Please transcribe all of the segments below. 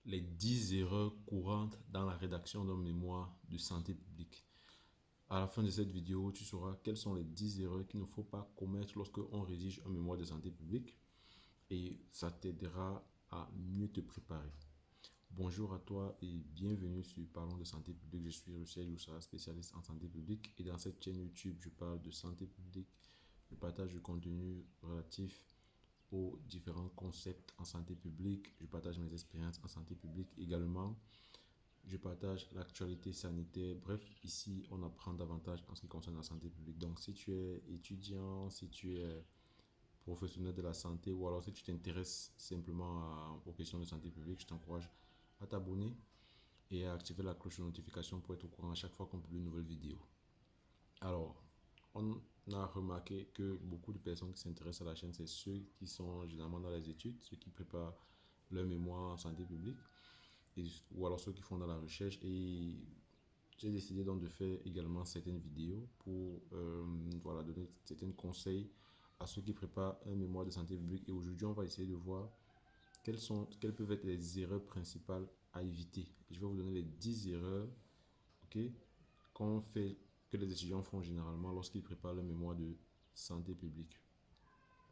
les 10 erreurs courantes dans la rédaction d'un mémoire de santé publique. À la fin de cette vidéo, tu sauras quelles sont les 10 erreurs qu'il ne faut pas commettre lorsque on rédige un mémoire de santé publique et ça t'aidera à mieux te préparer. Bonjour à toi et bienvenue sur Parlons de santé publique. Je suis Russell Youssa, spécialiste en santé publique, et dans cette chaîne YouTube, je parle de santé publique. Je partage du contenu relatif aux différents concepts en santé publique. Je partage mes expériences en santé publique également. Je partage l'actualité sanitaire. Bref, ici, on apprend davantage en ce qui concerne la santé publique. Donc, si tu es étudiant, si tu es professionnel de la santé, ou alors si tu t'intéresses simplement aux questions de santé publique, je t'encourage à t'abonner et à activer la cloche de notification pour être au courant à chaque fois qu'on publie une nouvelle vidéo. Alors, on a remarqué que beaucoup de personnes qui s'intéressent à la chaîne, c'est ceux qui sont généralement dans les études, ceux qui préparent leur mémoire en santé publique, ou alors ceux qui font dans la recherche. Et j'ai décidé donc de faire également certaines vidéos pour voilà, donner certains conseils à ceux qui préparent un mémoire de santé publique. Et aujourd'hui, on va essayer de voir quelles peuvent être les erreurs principales à éviter. Je vais vous donner les 10 erreurs, ok, qu'on fait, que les étudiants font généralement lorsqu'ils préparent le mémoire de santé publique.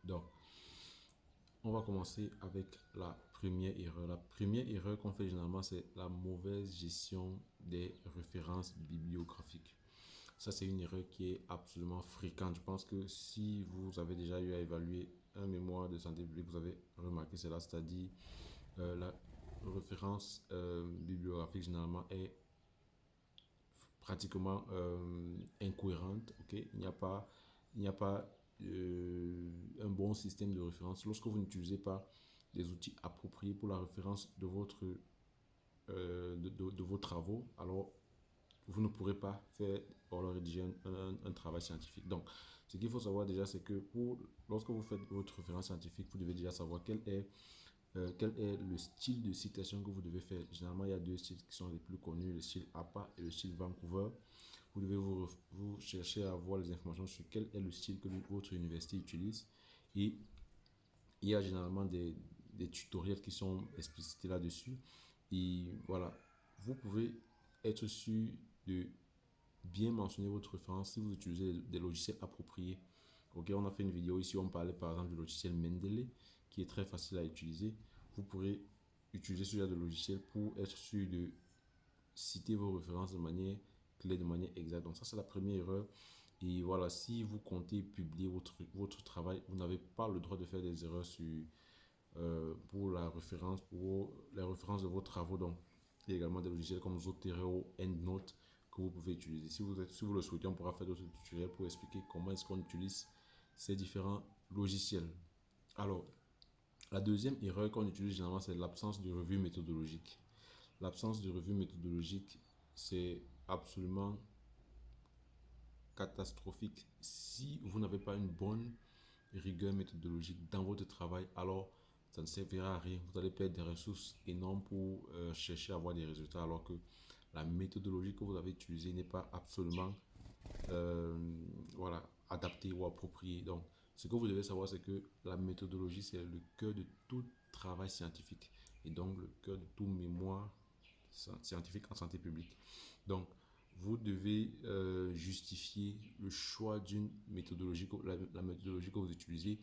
Donc, on va commencer avec la première erreur. La première erreur qu'on fait généralement, c'est la mauvaise gestion des références bibliographiques. Ça, c'est une erreur qui est absolument fréquente. Je pense que si vous avez déjà eu à évaluer un mémoire de santé publique, vous avez remarqué cela, c'est-à-dire la référence bibliographique généralement est pratiquement incohérente. Okay? Il n'y a pas un bon système de référence. Lorsque vous n'utilisez pas des outils appropriés pour la référence de de vos travaux, alors vous ne pourrez pas faire ou rédiger un travail scientifique. Donc, ce qu'il faut savoir déjà, c'est que lorsque vous faites votre référence scientifique, vous devez déjà savoir quel est le style de citation que vous devez faire. Généralement, il y a deux styles qui sont les plus connus, le style APA et le style Vancouver. Vous devez vous chercher à avoir les informations sur quel est le style que votre université utilise. Et il y a généralement des tutoriels qui sont explicités là-dessus. Et voilà, vous pouvez être sûr de bien mentionner votre référence si vous utilisez des logiciels appropriés. Ok, on a fait une vidéo ici où on parlait par exemple du logiciel Mendeley qui est très facile à utiliser. Vous pourrez utiliser ce genre de logiciel pour être sûr de citer vos références de manière claire, de manière exacte. Donc ça, c'est la première erreur. Et voilà, si vous comptez publier votre travail, vous n'avez pas le droit de faire des erreurs pour pour les références de vos travaux. Donc, il y a également des logiciels comme Zotero, EndNote que vous pouvez utiliser. Si vous le souhaitez, on pourra faire d'autres tutoriels pour expliquer comment est-ce qu'on utilise ces différents logiciels. Alors, la deuxième erreur qu'on utilise généralement, c'est l'absence de revue méthodologique. L'absence de revue méthodologique, c'est absolument catastrophique. Si vous n'avez pas une bonne rigueur méthodologique dans votre travail, alors ça ne servira à rien. Vous allez perdre des ressources énormes pour chercher à avoir des résultats, alors que la méthodologie que vous avez utilisée n'est pas absolument voilà, adaptée ou appropriée. Donc, ce que vous devez savoir, c'est que la méthodologie, c'est le cœur de tout travail scientifique et donc le cœur de tout mémoire scientifique en santé publique. Donc, vous devez justifier le choix d'une méthodologie, la méthodologie que vous utilisez.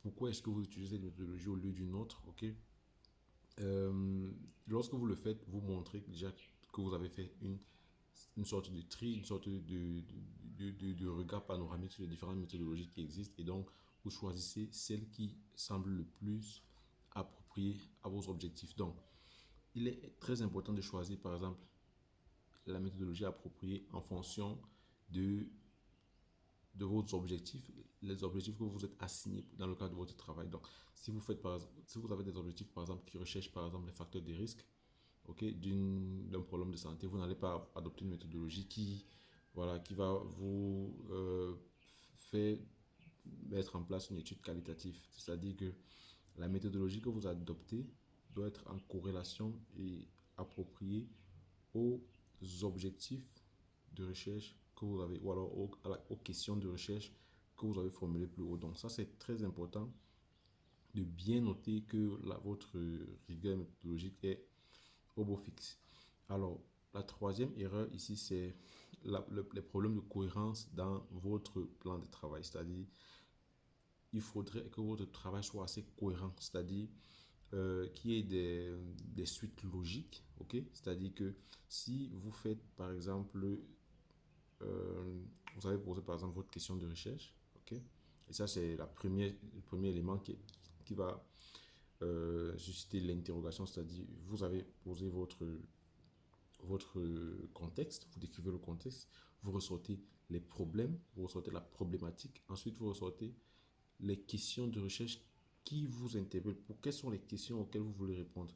Pourquoi est-ce que vous utilisez cette méthodologie au lieu d'une autre, ok? Lorsque vous le faites, vous montrez déjà que vous avez fait une sorte de tri, une sorte de regard panoramique sur les différentes méthodologies qui existent. Et donc, vous choisissez celle qui semble le plus appropriée à vos objectifs. Donc, il est très important de choisir, par exemple, la méthodologie appropriée en fonction de, de vos objectifs, les objectifs que vous êtes assignés dans le cadre de votre travail. Donc, si vous faites par exemple, si vous avez des objectifs, par exemple, qui recherchent, par exemple, les facteurs de risque, ok, d'un problème de santé, vous n'allez pas adopter une méthodologie voilà, qui va vous faire mettre en place une étude qualitative. C'est-à-dire que la méthodologie que vous adoptez doit être en corrélation et appropriée aux objectifs de recherche que vous avez, ou alors aux questions de recherche que vous avez formulées plus haut. Donc ça, c'est très important de bien noter que votre rigueur méthodologique est au beau fixe. Alors, la troisième erreur ici, c'est les problèmes de cohérence dans votre plan de travail. C'est-à-dire, il faudrait que votre travail soit assez cohérent. C'est-à-dire, qu'il y ait des suites logiques. Ok? C'est-à-dire que si vous faites, par exemple, vous avez posé, par exemple, votre question de recherche. Ok? Et ça, c'est le premier élément qui va susciter l'interrogation. C'est-à-dire, vous avez posé votre contexte, vous décrivez le contexte, vous ressortez les problèmes, vous ressortez la problématique, ensuite vous ressortez les questions de recherche qui vous interpellent, pour quelles sont les questions auxquelles vous voulez répondre.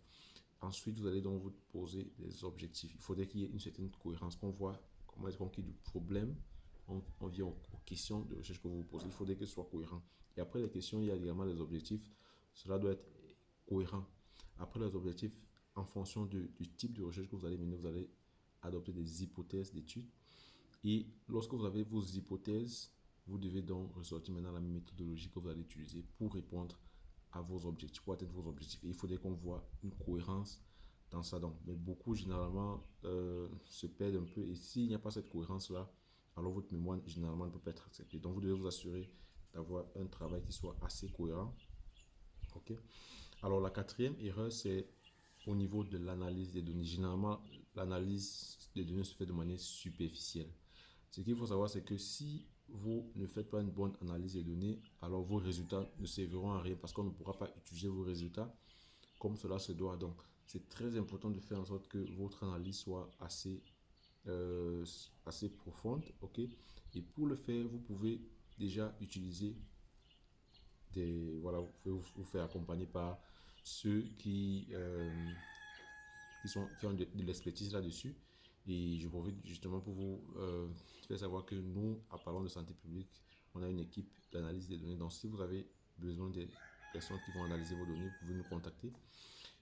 Ensuite, vous allez donc vous poser les objectifs. Il faudrait qu'il y ait une certaine cohérence, qu'on voit comment est-ce qu'on quitte du problème, on vient aux questions de recherche que vous vous posez. Il faudrait que ce soit cohérent. Et après les questions, il y a également les objectifs. Cela doit être cohérent. Après les objectifs, en fonction du type de recherche que vous allez mener, vous allez adopter des hypothèses d'études. Et lorsque vous avez vos hypothèses, vous devez donc ressortir maintenant la méthodologie que vous allez utiliser pour répondre à vos objectifs, pour atteindre vos objectifs. Et il faudrait qu'on voit une cohérence dans ça. Donc, mais beaucoup, généralement, se perdent un peu. Et s'il n'y a pas cette cohérence-là, alors votre mémoire, généralement, ne peut pas être acceptée. Donc, vous devez vous assurer d'avoir un travail qui soit assez cohérent. OK? Alors, la quatrième erreur, c'est au niveau de l'analyse des données. Généralement, l'analyse des données se fait de manière superficielle. Ce qu'il faut savoir, c'est que si vous ne faites pas une bonne analyse des données, alors vos résultats ne serviront à rien parce qu'on ne pourra pas utiliser vos résultats comme cela se doit. Donc, c'est très important de faire en sorte que votre analyse soit euh, assez profonde. Ok? Et pour le faire, vous pouvez déjà utiliser voilà, vous pouvez vous faire accompagner par ceux qui ont de l'expertise là-dessus. Et je profite justement pour vous faire savoir que nous, à Parlons de santé publique, on a une équipe d'analyse des données. Donc, si vous avez besoin des personnes qui vont analyser vos données, vous pouvez nous contacter.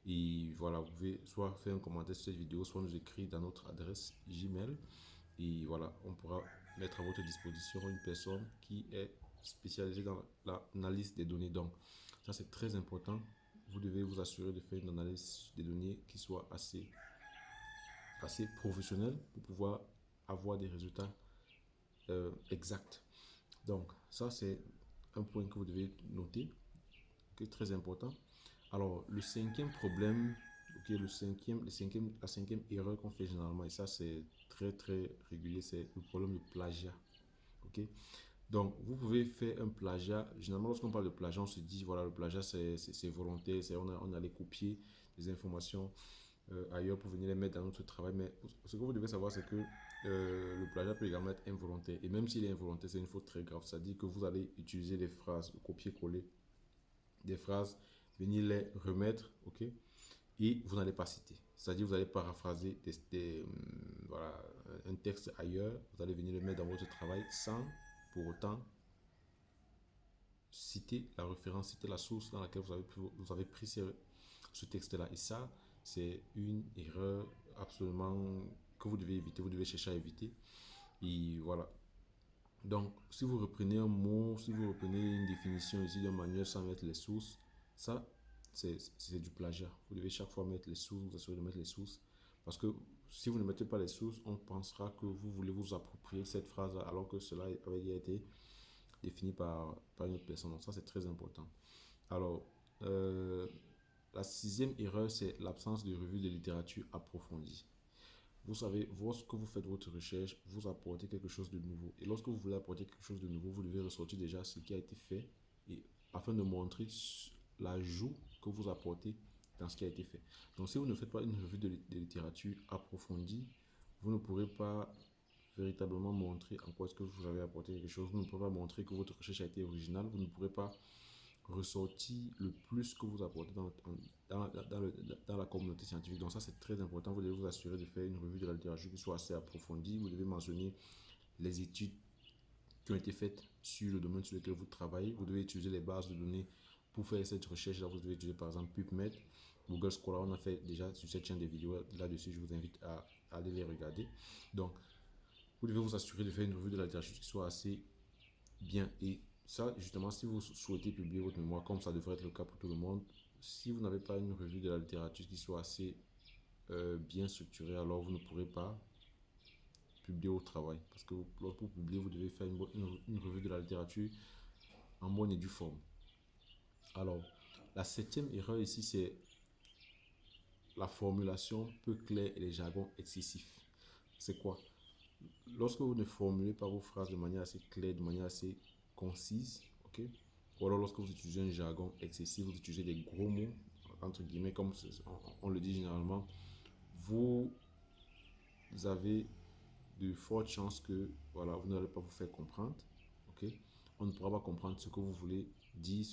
Et voilà, vous pouvez soit faire un commentaire sur cette vidéo, soit nous écrire dans notre adresse Gmail. Et voilà, on pourra mettre à votre disposition une personne qui est spécialisée dans l'analyse des données. Donc, ça, c'est très important. Vous devez vous assurer de faire une analyse des données qui soit assez professionnelle pour pouvoir avoir des résultats exacts. Donc, ça, c'est un point que vous devez noter, qui est très important. Alors, le cinquième problème, ok, la cinquième erreur qu'on fait généralement, et ça, c'est très, très régulier, c'est le problème de plagiat. Ok, donc, vous pouvez faire un plagiat. Généralement, lorsqu'on parle de plagiat, on se dit, voilà, le plagiat, c'est volontaire, on allait copier des informations ailleurs pour venir les mettre dans notre travail. Mais ce que vous devez savoir, c'est que le plagiat peut également être involontaire. Et même s'il est involontaire, c'est une faute très grave. C'est-à-dire que vous allez utiliser des phrases, copier-coller des phrases, venir les remettre, ok, et vous n'allez pas citer. C'est-à-dire que vous allez paraphraser voilà, un texte ailleurs, vous allez venir le mettre dans votre travail sans pour autant citer la référence, citer la source dans laquelle vous avez pris ce texte-là. Et ça, c'est une erreur absolument que vous devez éviter, vous devez chercher à éviter. Et voilà. Donc, si vous reprenez un mot, si vous reprenez une définition ici d'un manuel sans mettre les sources, ça, c'est du plagiat. Vous devez chaque fois mettre les sources, vous assurer de mettre les sources. Parce que si vous ne mettez pas les sources, on pensera que vous voulez vous approprier cette phrase alors que cela avait déjà été défini par une autre personne. Donc ça, c'est très important. Alors, la sixième erreur, c'est l'absence de revue de littérature approfondie. Vous savez, lorsque vous faites votre recherche, vous apportez quelque chose de nouveau. Et lorsque vous voulez apporter quelque chose de nouveau, vous devez ressortir déjà ce qui a été fait et afin de montrer l'ajout que vous apportez dans ce qui a été fait. Donc, si vous ne faites pas une revue de littérature approfondie, vous ne pourrez pas véritablement montrer en quoi est-ce que vous avez apporté quelque chose. Vous ne pourrez pas montrer que votre recherche a été originale. Vous ne pourrez pas ressortir le plus que vous apportez dans la communauté scientifique. Donc ça, c'est très important. Vous devez vous assurer de faire une revue de la littérature qui soit assez approfondie. Vous devez mentionner les études qui ont été faites sur le domaine sur lequel vous travaillez. Vous devez utiliser les bases de données pour faire cette recherche. Là, vous devez utiliser par exemple PubMed, Google Scholar. On a fait déjà sur cette chaîne des vidéos là-dessus. Je vous invite à aller les regarder. Donc, vous devez vous assurer de faire une revue de la littérature qui soit assez bien. Et ça, justement, si vous souhaitez publier votre mémoire, comme ça devrait être le cas pour tout le monde, si vous n'avez pas une revue de la littérature qui soit assez bien structuré, alors vous ne pourrez pas publier au travail. Parce que pour publier, vous devez faire une revue de la littérature en bonne et due forme. Alors, la septième erreur ici, c'est la formulation peu claire et les jargons excessifs. C'est quoi? Lorsque vous ne formulez pas vos phrases de manière assez claire, de manière assez concise, ok? Ou alors lorsque vous utilisez un jargon excessif, vous utilisez des gros mots, entre guillemets, comme on le dit généralement, vous avez de fortes chances que voilà, vous n'allez pas vous faire comprendre, ok? On ne pourra pas comprendre ce que vous voulez dire,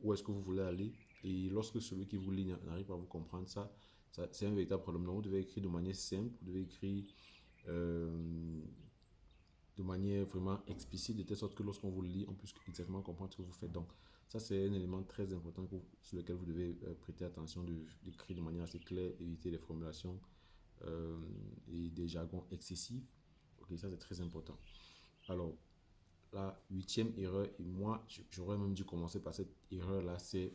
où est-ce que vous voulez aller. Et lorsque celui qui vous lit n'arrive pas à vous comprendre, ça c'est un véritable problème. Donc, vous devez écrire de manière simple, vous devez écrire euh, de manière vraiment explicite, de telle sorte que lorsqu'on vous le lit, on puisse exactement comprendre ce que vous faites. Donc, ça, c'est un élément très important sur lequel vous devez prêter attention, d'écrire de manière assez claire, éviter les formulations et des jargons excessifs. Ok, ça, c'est très important. Alors, la huitième erreur, et moi, j'aurais même dû commencer par cette erreur-là, c'est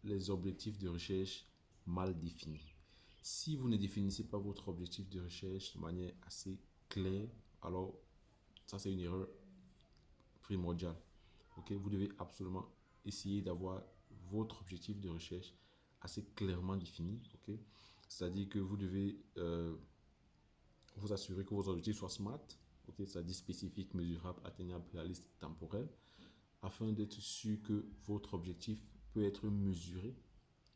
les objectifs de recherche mal définis. Si vous ne définissez pas votre objectif de recherche de manière assez claire, alors ça, c'est une erreur primordiale. Ok, vous devez absolument essayer d'avoir votre objectif de recherche assez clairement défini. Ok, c'est-à-dire que vous devez vous assurer que vos objectifs soient SMART. Ok, c'est-à-dire spécifique, mesurable, atteignable, réaliste, temporel, afin d'être sûr que votre objectif peut être mesuré.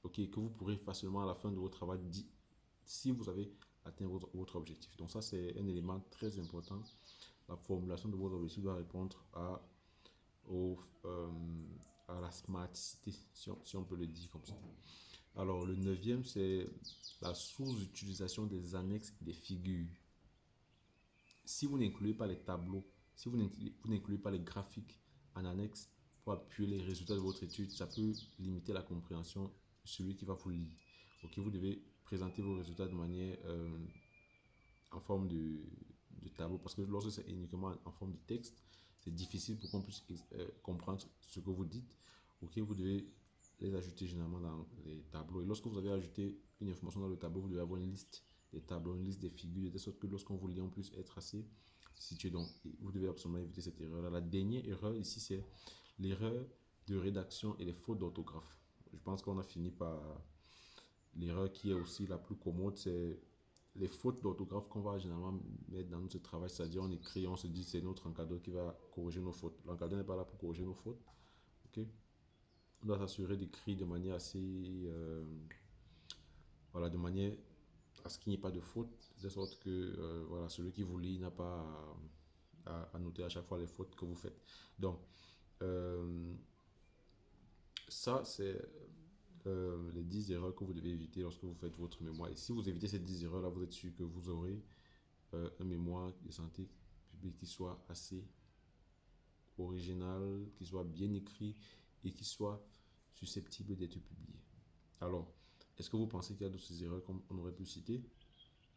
Ok, que vous pourrez facilement à la fin de votre travail dire si vous avez atteint votre objectif. Donc ça, c'est un élément très important. La formulation de votre objectif doit répondre au, euh, à la smarticité, si on peut le dire comme ça. Alors, le neuvième, c'est la sous-utilisation des annexes et des figures. Si vous n'incluez pas les tableaux, si vous n'incluez pas les graphiques en annexe pour appuyer les résultats de votre étude, ça peut limiter la compréhension de celui qui va vous lire. Ok, vous devez présenter vos résultats de manière en forme de tableau, parce que lorsque c'est uniquement en forme de texte, c'est difficile pour qu'on puisse comprendre ce que vous dites. Ok, vous devez les ajouter généralement dans les tableaux. Et lorsque vous avez ajouté une information dans le tableau, vous devez avoir une liste des tableaux, une liste des figures, de sorte que lorsqu'on vous lit, on puisse être assez situé. Donc, vous devez absolument éviter cette erreur-là. La dernière erreur ici, c'est l'erreur de rédaction et les fautes d'orthographe. Je pense qu'on a fini par l'erreur qui est aussi la plus commode, c'est les fautes d'orthographe qu'on va généralement mettre dans notre travail. C'est-à-dire, on écrit, on se dit, c'est notre encadreur qui va corriger nos fautes. L'encadreur n'est pas là pour corriger nos fautes. Ok, on doit s'assurer d'écrire de manière assez voilà, de manière à ce qu'il n'y ait pas de faute, de sorte que voilà, celui qui vous lit n'a pas à noter à chaque fois les fautes que vous faites. Donc, euh, ça, c'est les 10 erreurs que vous devez éviter lorsque vous faites votre mémoire. Et si vous évitez ces 10 erreurs-là, vous êtes sûr que vous aurez un mémoire de santé publique qui soit assez original, qui soit bien écrit et qui soit susceptible d'être publié. Alors, est-ce que vous pensez qu'il y a d'autres erreurs qu'on aurait pu citer?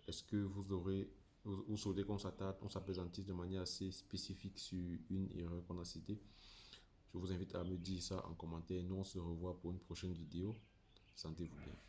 Est-ce que vous souhaitez qu'on s'attarde, on s'appesantisse de manière assez spécifique sur une erreur qu'on a citée? Je vous invite à me dire ça en commentaire. Nous, on se revoit pour une prochaine vidéo. Sentez-vous bien.